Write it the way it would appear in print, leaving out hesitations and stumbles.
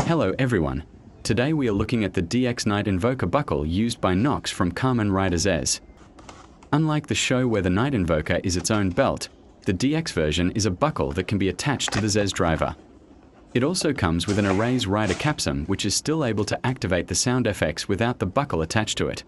Hello everyone. Today we are looking at the DX Knight Invoker buckle used by Nox from Kamen Rider Zeztz. Unlike the show where the Knight Invoker is its own belt, the DX version is a buckle that can be attached to the Zeztz driver. It also comes with an Erase Rider capsum which is still able to activate the sound effects without the buckle attached to it.